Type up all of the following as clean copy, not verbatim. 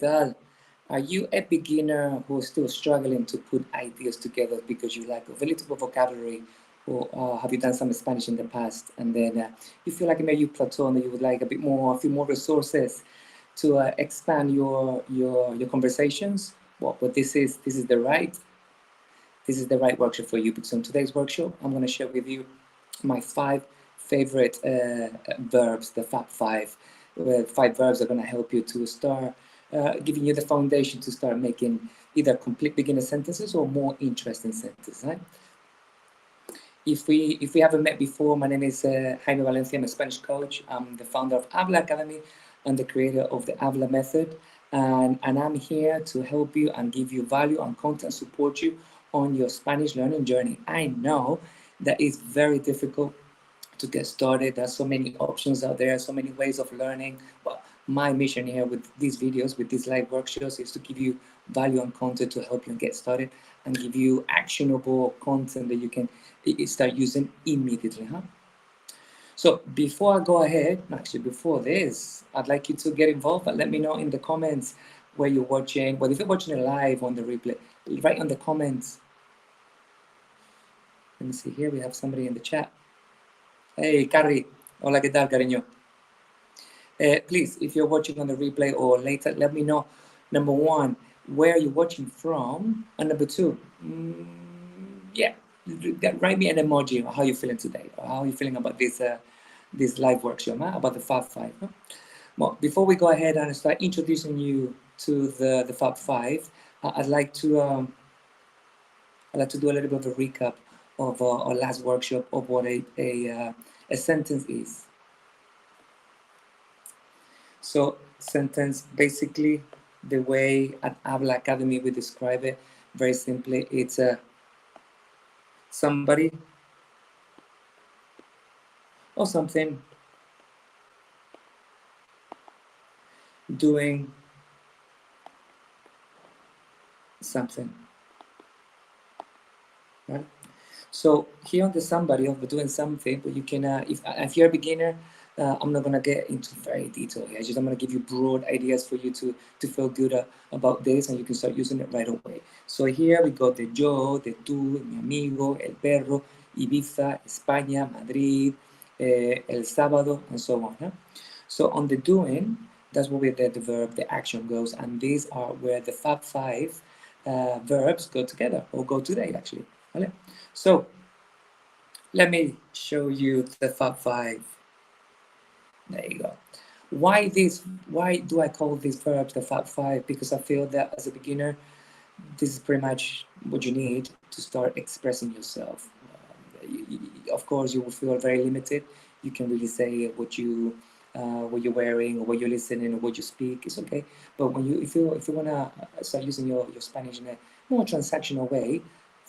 tal? Are you a beginner who is still struggling to put ideas together because you lack a little vocabulary, or have you done some Spanish in the past, and then you feel like maybe you plateau and you would like a few more resources to expand your conversations? Well, but this is the right workshop for you, because in today's workshop, I'm going to share with you my 5 favorite verbs, the Fab 5. 5 verbs are going to help you to start giving you the foundation to start making either complete beginner sentences or more interesting sentences. Right? If we haven't met before, my name is Jaime Valencia. I'm a Spanish coach. I'm the founder of Habla Academy and the creator of the Habla Method. And I'm here to help you and give you value and content, support you on your Spanish learning journey. I know that it's very difficult to get started. There's so many options out there, so many ways of learning. But my mission here with these videos, with these live workshops, is to give you value and content to help you get started and give you actionable content that you can start using immediately. So before I go ahead, actually before this, I'd like you to get involved, but let me know in the comments where you're watching. Well, if you're watching it live on the replay, write on the comments. Let me see here, we have somebody in the chat. Hey, Carrie. Hola, ¿qué tal, cariño? Please, if you're watching on the replay or later, let me know, number 1, where you're watching from, and number 2, yeah, write me an emoji of how you're feeling today, or how you're feeling about this live workshop, about the Fab 5. Well, before we go ahead and start introducing you to the Fab 5, I'd like to do a little bit of a recap of our last workshop of what a sentence is. So sentence, basically, the way at Habla Academy we describe it, very simply, it's somebody or something doing something, right? So here on the somebody of doing something, but you can, if you're a beginner, I'm not gonna get into very detail here. I'm gonna give you broad ideas for you to feel good about this, and you can start using it right away. So here we got the yo, the tú, mi amigo, el perro, Ibiza, España, Madrid, el sábado, and so on. So on the doing, that's where the verb, the action goes, and these are where the Fab 5 verbs go together, or go today actually. Vale? So let me show you the Fab 5. There you go. Why do I call these verbs the Fab 5? Because I feel that as a beginner, this is pretty much what you need to start expressing yourself. Of course, you will feel very limited. You can really say what you're wearing, or what you're listening, or what you speak. It's okay. But if you wanna start using your Spanish in a more transactional way,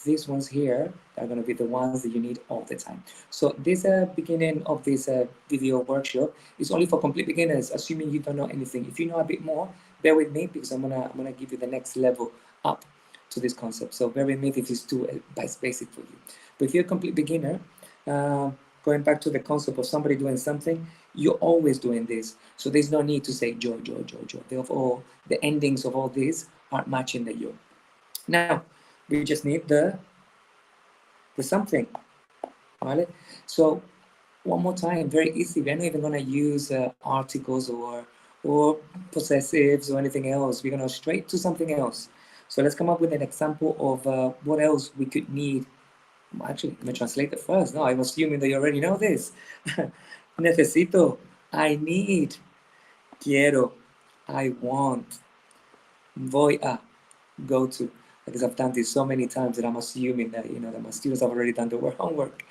these ones here are going to be the ones that you need all the time. So this beginning of this video workshop is only for complete beginners, assuming you don't know anything. If you know a bit more, bear with me, because I'm gonna give you the next level up to this concept. So bear with me if it's too basic for you. But if you're a complete beginner, going back to the concept of somebody doing something, you're always doing this. So there's no need to say yo. Therefore, the endings of all these aren't matching the yo. Now, we just need the something, right? So one more time, very easy. We're not even going to use articles or possessives or anything else. We're going to straight to something else. So let's come up with an example of what else we could need. Actually, let me translate it first. No, I'm assuming that you already know this. Necesito, I need. Quiero, I want. Voy a, go to. Because I've done this so many times that I'm assuming that that my students have already done their homework.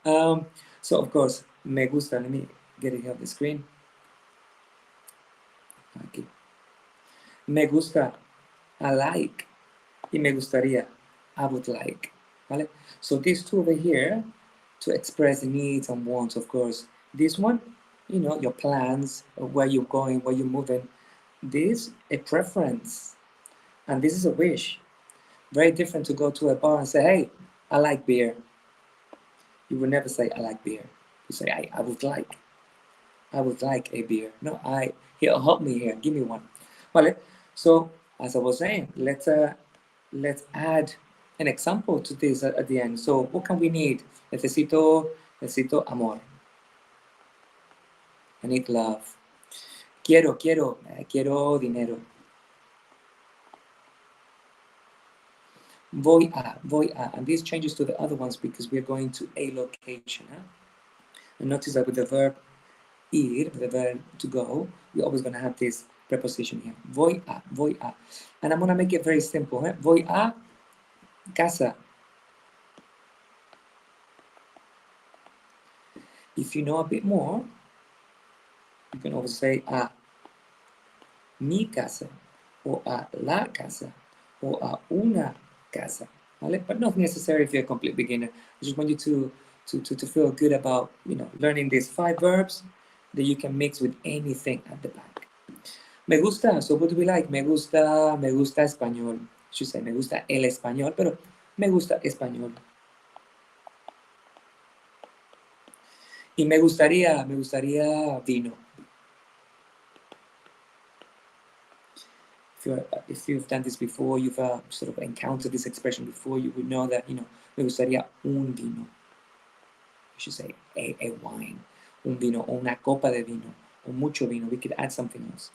So of course, me gusta. Let me get it here on the screen. Aquí. Me gusta, I like. Y me gustaría, I would like. Vale? So these two over here to express needs and wants, of course. This one, your plans, where you're going, where you're moving. This, a preference. And this is a wish. Very different to go to a bar and say, hey, I like beer. You would never say, I like beer. You say, I would like a beer. No, here, help me here, give me one. Vale? So as I was saying, let's add an example to this at the end. So what can we need? Necesito amor. I need love. Quiero dinero. Voy a. And this changes to the other ones because we're going to a location. Huh? And notice that with the verb ir, the verb to go, we're always going to have this preposition here. Voy a. And I'm going to make it very simple. Huh? Voy a casa. If you know a bit more, you can always say a mi casa, or a la casa, or a una casa. ¿Vale? But not necessary if you're a complete beginner. I just want you to feel good about learning these 5 verbs that you can mix with anything at the back. Me gusta, so what do we like? Me gusta español. I should say me gusta el español, pero me gusta español. Y me gustaría vino. If you've done this before, you've sort of encountered this expression before, you would know that, me gustaría un vino. You should say a wine, un vino, o una copa de vino, or mucho vino. We could add something else.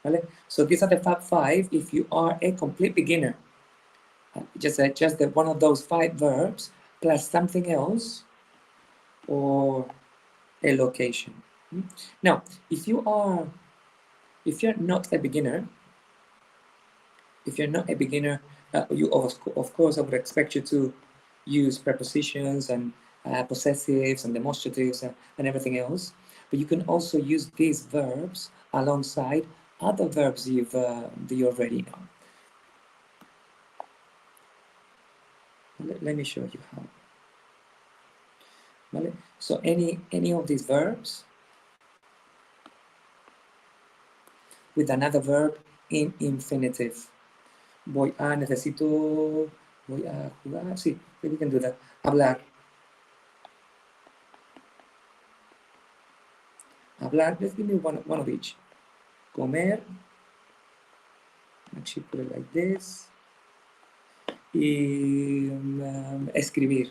Vale? So these are the top 5 if you are a complete beginner. Just one of those 5 verbs plus something else or a location. Now, if you're not a beginner, you of course I would expect you to use prepositions and possessives and demonstratives and everything else. But you can also use these verbs alongside other verbs that you already know. Let me show you how. Vale? So any of these verbs with another verb in infinitive. Voy a, necesito, voy a jugar. Sí, we can do that. Hablar. Let's give me one of each. Comer. Actually put it like this. Y escribir.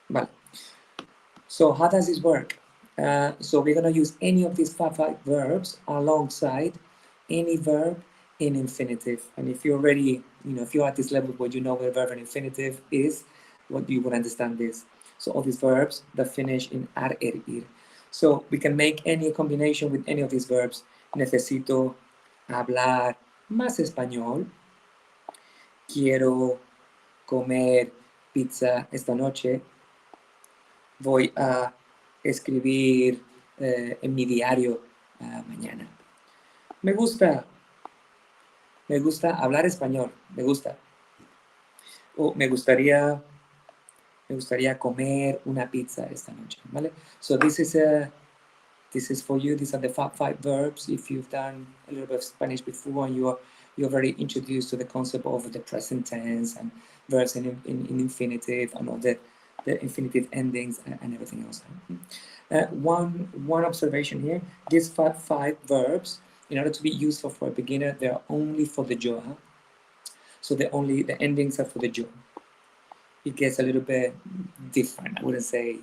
Vale. So how does this work? So we're going to use any of these 5 verbs alongside any verb in infinitive. And if you're already, if you're at this level where you know what a verb in infinitive is, what you would understand this. So all these verbs that finish in ar, er, ir. So we can make any combination with any of these verbs. Necesito hablar más español. Quiero comer pizza esta noche. Voy a escribir en mi diario mañana. Me gusta hablar español. Me gusta. O me gustaría comer una pizza esta noche. ¿Vale? So this is for you. These are the 5 verbs. If you've done a little bit of Spanish before and you're already introduced to the concept of the present tense and verbs in infinitive and all the infinitive endings and everything else. One observation here: these 5 verbs, in order to be useful for a beginner, they are only for the yo. So the endings are for the yo. It gets a little bit different. I wouldn't say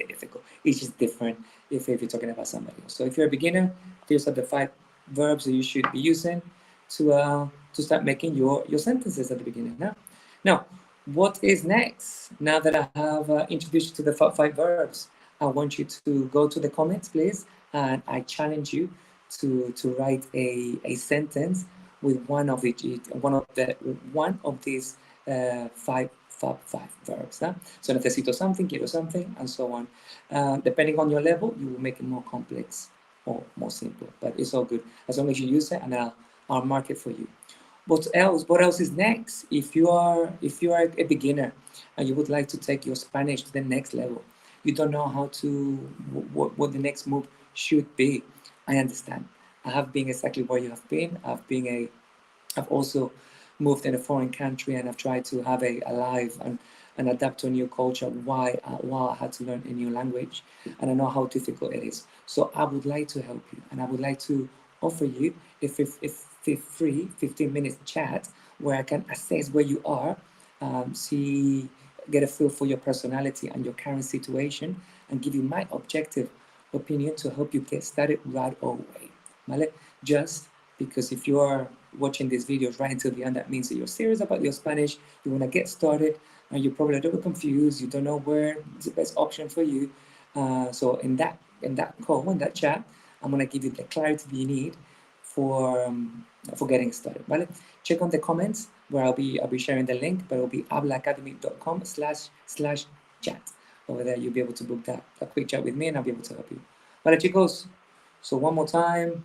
difficult. It's just different if you're talking about somebody else. So if you're a beginner, these are the 5 verbs that you should be using to start making your sentences at the beginning. Now, what is next? Now that I have introduced you to the 5 verbs, I want you to go to the comments, please, and I challenge you to write a sentence with one of these 5 verbs. So necesito something, quiero something, and so on. Depending on your level, you will make it more complex or more simple, but it's all good as long as you use it, and I'll mark it for you. What else is next? If you are a beginner and you would like to take your Spanish to the next level, you don't know what the next move should be. I understand. I have been exactly where you have been. I've also moved in a foreign country and I've tried to have a life and adapt to a new culture while I had to learn a new language. And I know how difficult it is. So I would like to help you, and I would like to offer you a free 15 minutes chat where I can assess where you are, see, get a feel for your personality and your current situation, and give you my objective opinion to help you get started right away. ¿Vale? Just because if you are watching these videos right until the end, that means that you're serious about your Spanish, you want to get started, and you're probably a little confused, you don't know where is the best option for you. So in that call, in that chat, I'm going to give you the clarity you need for getting started, ¿vale? Check on the comments where I'll be sharing the link, but it'll be hablaacademy.com/chat. Over there, you'll be able to book that quick chat with me, and I'll be able to help you. Vale, chicos. So one more time.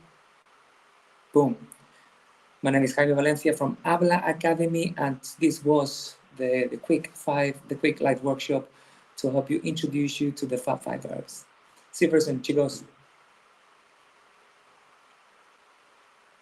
Boom. My name is Jaime Valencia from Habla Academy, and this was the quick live workshop to help you introduce you to the Fab 5 verbs. See you very soon, chicos.